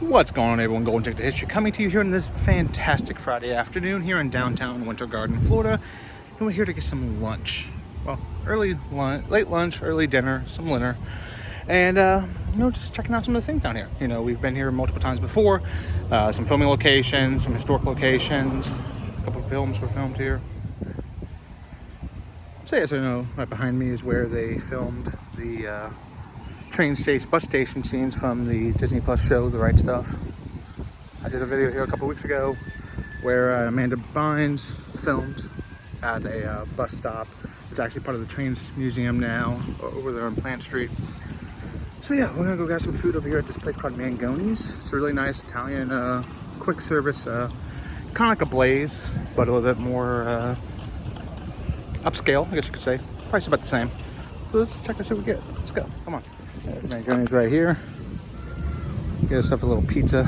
What's going on, everyone? Golden Ticket to History coming to you here on this fantastic Friday afternoon here in downtown Winter Garden, Florida. And we're here to get some lunch. Well, late lunch, early dinner, some dinner. And, just checking out some of the things down here. We've been here multiple times before. Some filming locations, some historic locations. A couple of films were filmed here. So, right behind me is where they filmed the bus station scenes from the Disney Plus show, The Right Stuff. I did a video here a couple weeks ago where Amanda Bynes filmed at a bus stop. It's actually part of the Trains Museum now, over there on Plant Street. So yeah, we're gonna go get some food over here at this place called Mangoni's. It's a really nice Italian quick service. It's kind of like a Blaze, but a little bit more upscale, I guess you could say. Price is about the same. So let's check out what we get. Let's go, come on. There's Mangoni's right here. Get yourself a little pizza,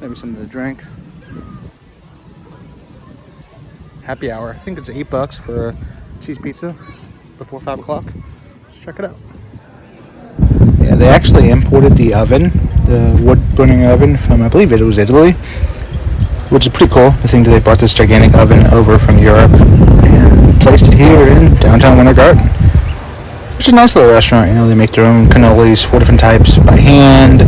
maybe something to drink. Happy hour. I think it's $8 for a cheese pizza before 5 o'clock. Let's check it out. Yeah, they actually imported the oven, the wood burning oven from, I believe it was Italy, which is pretty cool. I think they brought this gigantic oven over from Europe and placed it here in downtown Winter Garden. It's a nice little restaurant, they make their own cannolis, 4 different types by hand.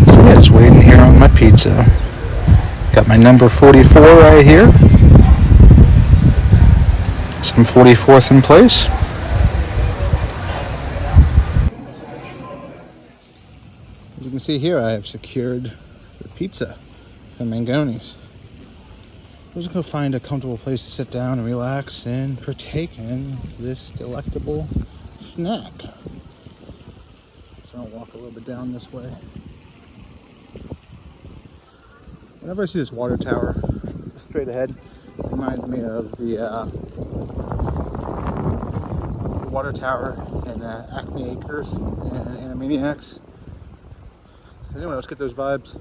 So yeah, just waiting here on my pizza. Got my number 44 right here. Some 44th in place. As you can see here, I have secured the pizza from Mangoni's. Let's go find a comfortable place to sit down and relax and partake in this delectable snack. So I'll walk a little bit down this way. Whenever I see this water tower straight ahead, it reminds me of the water tower in Acme Acres and Animaniacs. Anyway, let's get those vibes.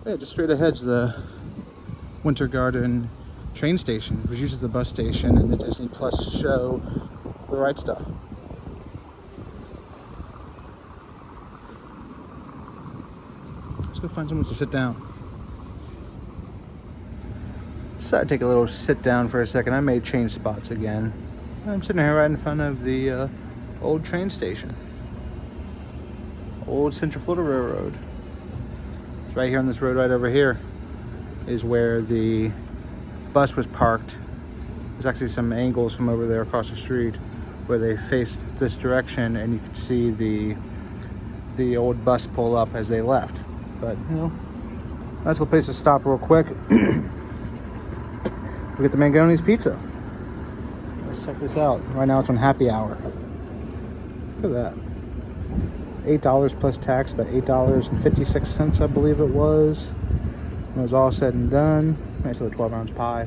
Yeah, just straight ahead's the Winter Garden train station, which uses the bus station in the Disney Plus show, The Right Stuff. Let's go find someone to sit down. Decided to take a little sit down for a second. I may change spots again. I'm sitting here right in front of the old train station. Old Central Florida Railroad. It's right here on this road right over here is where the bus was parked. There's actually some angles from over there across the street where they faced this direction, and you could see the old bus pull up as they left. But nice little place to stop real quick. We get the Mangoni's pizza. Let's check this out. Right now it's on happy hour. Look at that. $8 plus tax, about $8.56, I believe it was. When it was all said and done. Nice little 12-ounce pie.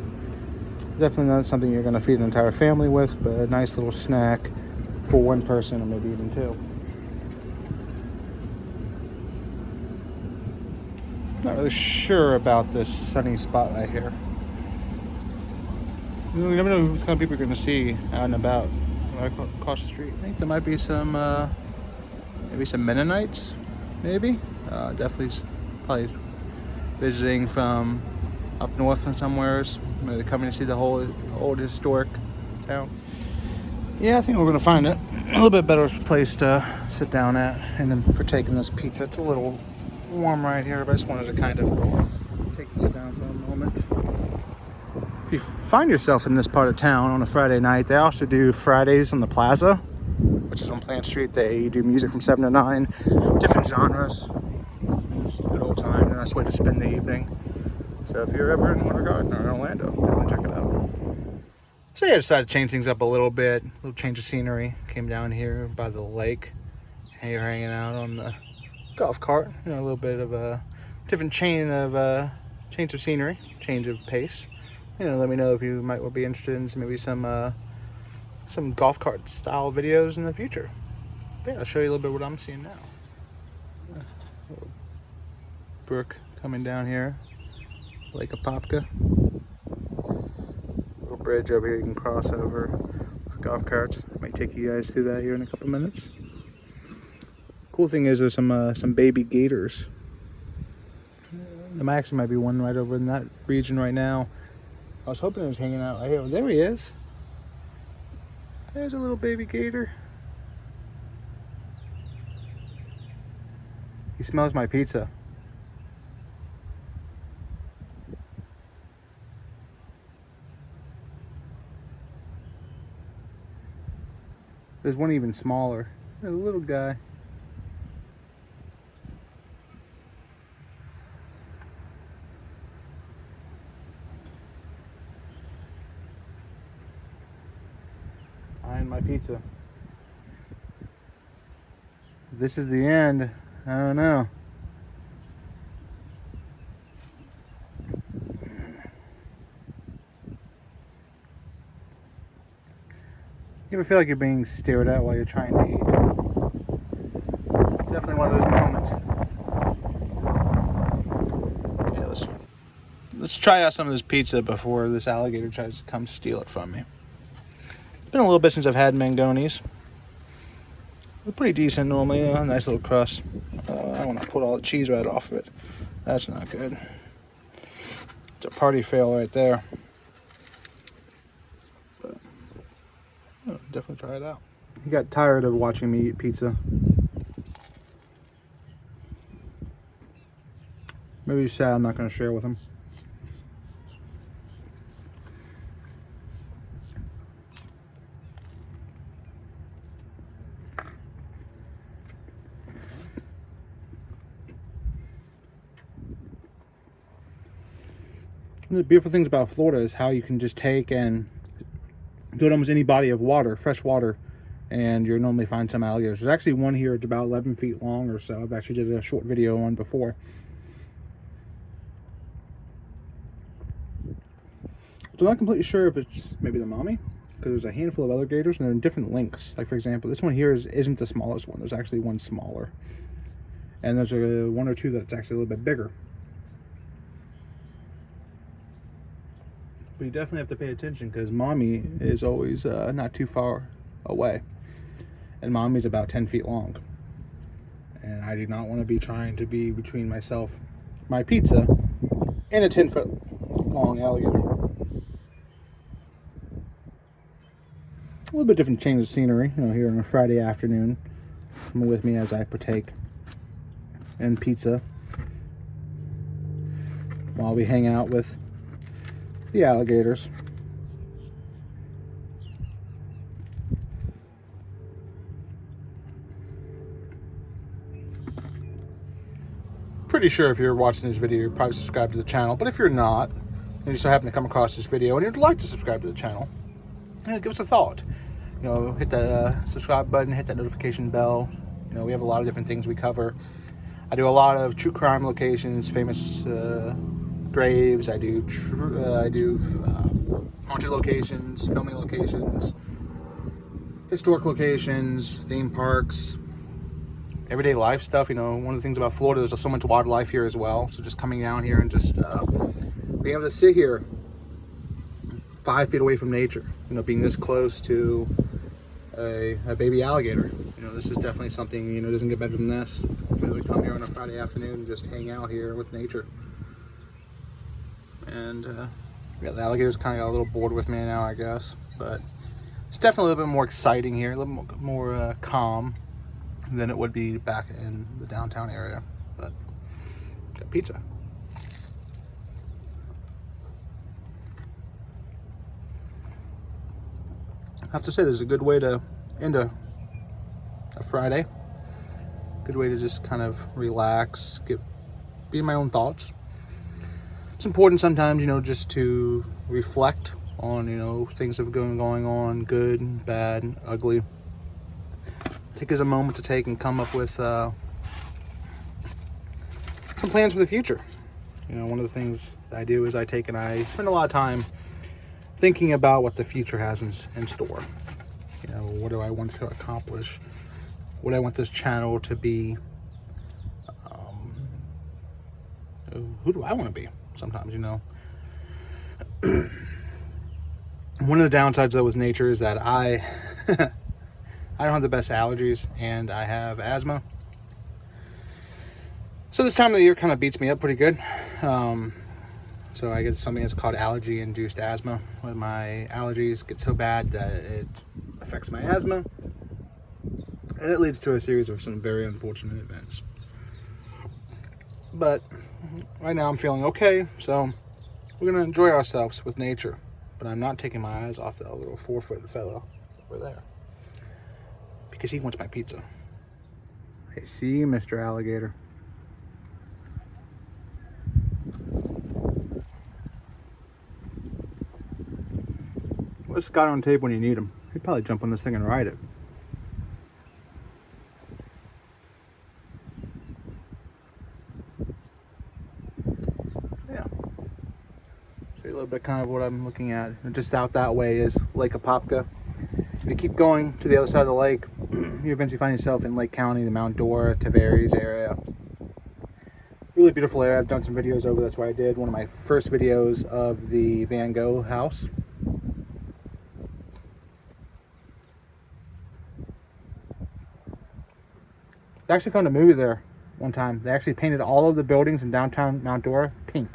Definitely not something you're going to feed an entire family with, but a nice little snack for one person or maybe even two. Not really sure about this sunny spot right here. You never know what kind of people you're going to see out and about right across the street. I think there might be some maybe some Mennonites, maybe. Definitely probably visiting from up north from somewheres. Maybe they're coming to see the whole old historic town. Yeah, I think we're going to find a little bit better place to sit down at and then partake in this pizza. It's a little warm right here, but I just wanted to kind of take and sit down for a moment. If you find yourself in this part of town on a Friday night, they also do Fridays on the Plaza, which is on Plant Street. They do music from 7 to 9, different genres. It's a good old time, a nice way to spend the evening. So if you're ever in Winter Garden or in Orlando, definitely check it out. So yeah, I decided to change things up a little bit. A little change of scenery. Came down here by the lake. Here hanging out on the golf cart. A little bit of a different change of scenery, change of pace. Let me know if you might be interested in maybe some golf cart style videos in the future. But yeah, I'll show you a little bit what I'm seeing now. Brook coming down here, Lake Apopka. Little bridge over here you can cross over. Golf carts. Might take you guys through that here in a couple minutes. Cool thing is there's some baby gators. There actually might be one right over in that region right now. I was hoping it was hanging out right here. There he is. There's a little baby gator. He smells my pizza. There's one even smaller. There's a little guy. Eyeing my pizza. This is the end. I don't know. You ever feel like you're being stared at while you're trying to eat? Definitely one of those moments. Okay, let's try out some of this pizza before this alligator tries to come steal it from me. It's been a little bit since I've had mangonis. They're pretty decent normally, nice little crust. I want to put all the cheese right off of it. That's not good. It's a party fail right there. But definitely try it out. He got tired of watching me eat pizza. Maybe he's sad I'm not going to share with him. One of the beautiful things about Florida is how you can just take and go to almost any body of water, fresh water, and you'll normally find some alligators. There's actually one here, it's about 11 feet long or so. I've actually did a short video on before. So I'm not completely sure if it's maybe the mommy, because there's a handful of other gators and they're in different lengths. Like for example, this one here isn't the smallest one. There's actually one smaller. And there's one or two that's actually a little bit bigger. But you definitely have to pay attention because mommy is always not too far away. And mommy's about 10 feet long. And I do not want to be trying to be between myself, my pizza, and a 10-foot long alligator. A little bit different change of scenery, here on a Friday afternoon. Come with me as I partake in pizza while we hang out with the alligators. Pretty sure if you're watching this video, you're probably subscribed to the channel. But if you're not, and you so happen to come across this video and you'd like to subscribe to the channel, give us a thought. Hit that subscribe button, hit that notification bell. We have a lot of different things we cover. I do a lot of true crime locations, famous graves. I do haunted locations, filming locations, historic locations, theme parks, everyday life stuff. One of the things about Florida, there's so much wildlife here as well. So just coming down here and just being able to sit here 5 feet away from nature, being this close to a baby alligator. This is definitely something, doesn't get better than this. We come here on a Friday afternoon and just hang out here with nature. And the alligators kind of got a little bored with me now, I guess. But it's definitely a little bit more exciting here, a little more calm than it would be back in the downtown area. But got pizza. I have to say, this is a good way to end a Friday. Good way to just kind of relax, be in my own thoughts. It's important sometimes, just to reflect on, things that have been going on, good, bad, ugly. Take as a moment to take and come up with some plans for the future. One of the things that I do is I spend a lot of time thinking about what the future has in store. What do I want to accomplish? What do I want this channel to be? Who do I want to be? Sometimes, One of the downsides though with nature is that I don't have the best allergies, and I have asthma, So this time of the year kind of beats me up pretty good. So I get something that's called allergy-induced asthma, when my allergies get so bad that it affects my asthma, and it leads to a series of some very unfortunate events. But right now I'm feeling okay, so we're gonna enjoy ourselves with nature. But I'm not taking my eyes off that little 4-foot fellow over there, because he wants my pizza. I see you, Mr. Alligator. What's Scott on tape when you need him? He'd probably jump on this thing and ride it. Yeah. Show you a little bit kind of what I'm looking at. And just out that way is Lake Apopka. If you keep going to the other side of the lake, you eventually find yourself in Lake County, the Mount Dora, Tavares area. Really beautiful area. I've done some videos over. That's why I did one of my first videos of the Van Gogh house. I actually found a movie there one time. They actually painted all of the buildings in downtown Mount Dora pink.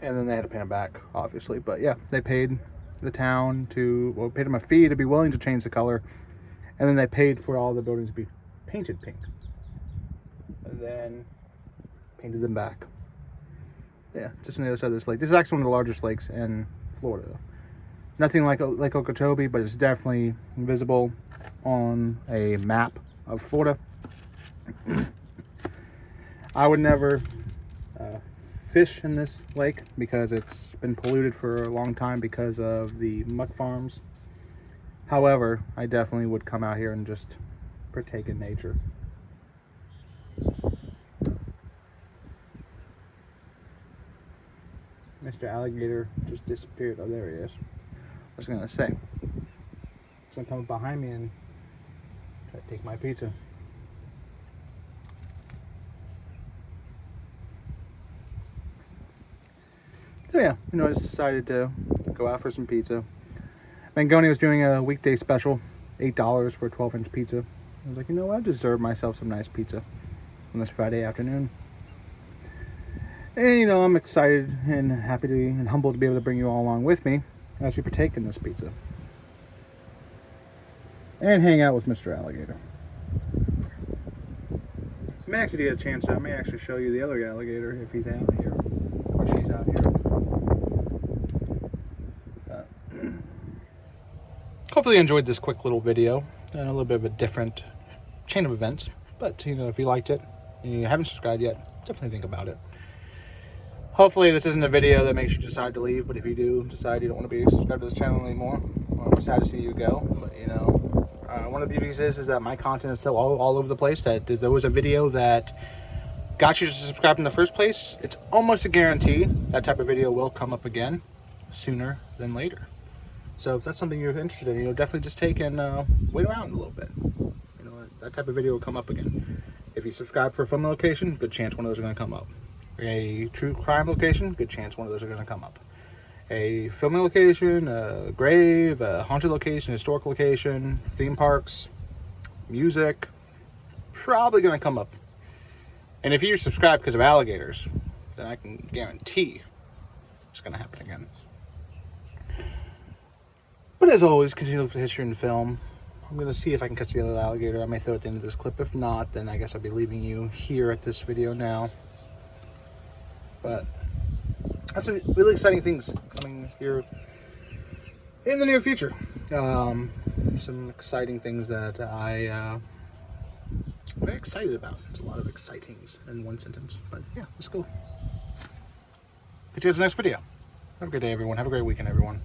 And then they had to paint them back, obviously. But yeah, they paid the town to, well, paid them a fee to be willing to change the color. And then they paid for all the buildings to be painted pink. And then painted them back. Yeah, just on the other side of this lake. This is actually one of the largest lakes in Florida. Nothing like Lake Okeechobee, but it's definitely visible on a map of Florida. I would never fish in this lake because it's been polluted for a long time because of the muck farms. However, I definitely would come out here and just partake in nature. Mr. Alligator just disappeared. Oh, there he is. I was gonna say, he's gonna come up behind me and try to take my pizza. So yeah, I just decided to go out for some pizza. Mangoni was doing a weekday special, $8 for a 12-inch pizza. I was like, you know what, I deserve myself some nice pizza on this Friday afternoon. And I'm excited and happy to and humbled to be able to bring you all along with me as we partake in this pizza. And hang out with Mr. Alligator. I may actually get a chance, I may actually show you the other alligator if he's out here, or she's out here. Hopefully you enjoyed this quick little video and a little bit of a different chain of events. But, if you liked it and you haven't subscribed yet, definitely think about it. Hopefully this isn't a video that makes you decide to leave, but if you do decide you don't want to be subscribed to this channel anymore, well, I'm sad to see you go. But one of the beauties is that my content is so all over the place that if there was a video that got you to subscribe in the first place, it's almost a guarantee that type of video will come up again sooner than later. So if that's something you're interested in, definitely just take and wait around a little bit. That type of video will come up again. If you subscribe for a film location, good chance one of those are going to come up. A true crime location, good chance one of those are going to come up. A filming location, a grave, a haunted location, a historic location, theme parks, music, probably going to come up. And if you subscribe because of alligators, then I can guarantee it's going to happen again. But as always, continue with history and film. I'm going to see if I can catch the other alligator. I may throw it at the end of this clip. If not, then I guess I'll be leaving you here at this video now. But I have some really exciting things coming here in the near future. Some exciting things that I'm very excited about. It's a lot of excitings in one sentence. But yeah, let's go. Catch you guys in the next video. Have a good day, everyone. Have a great weekend, everyone.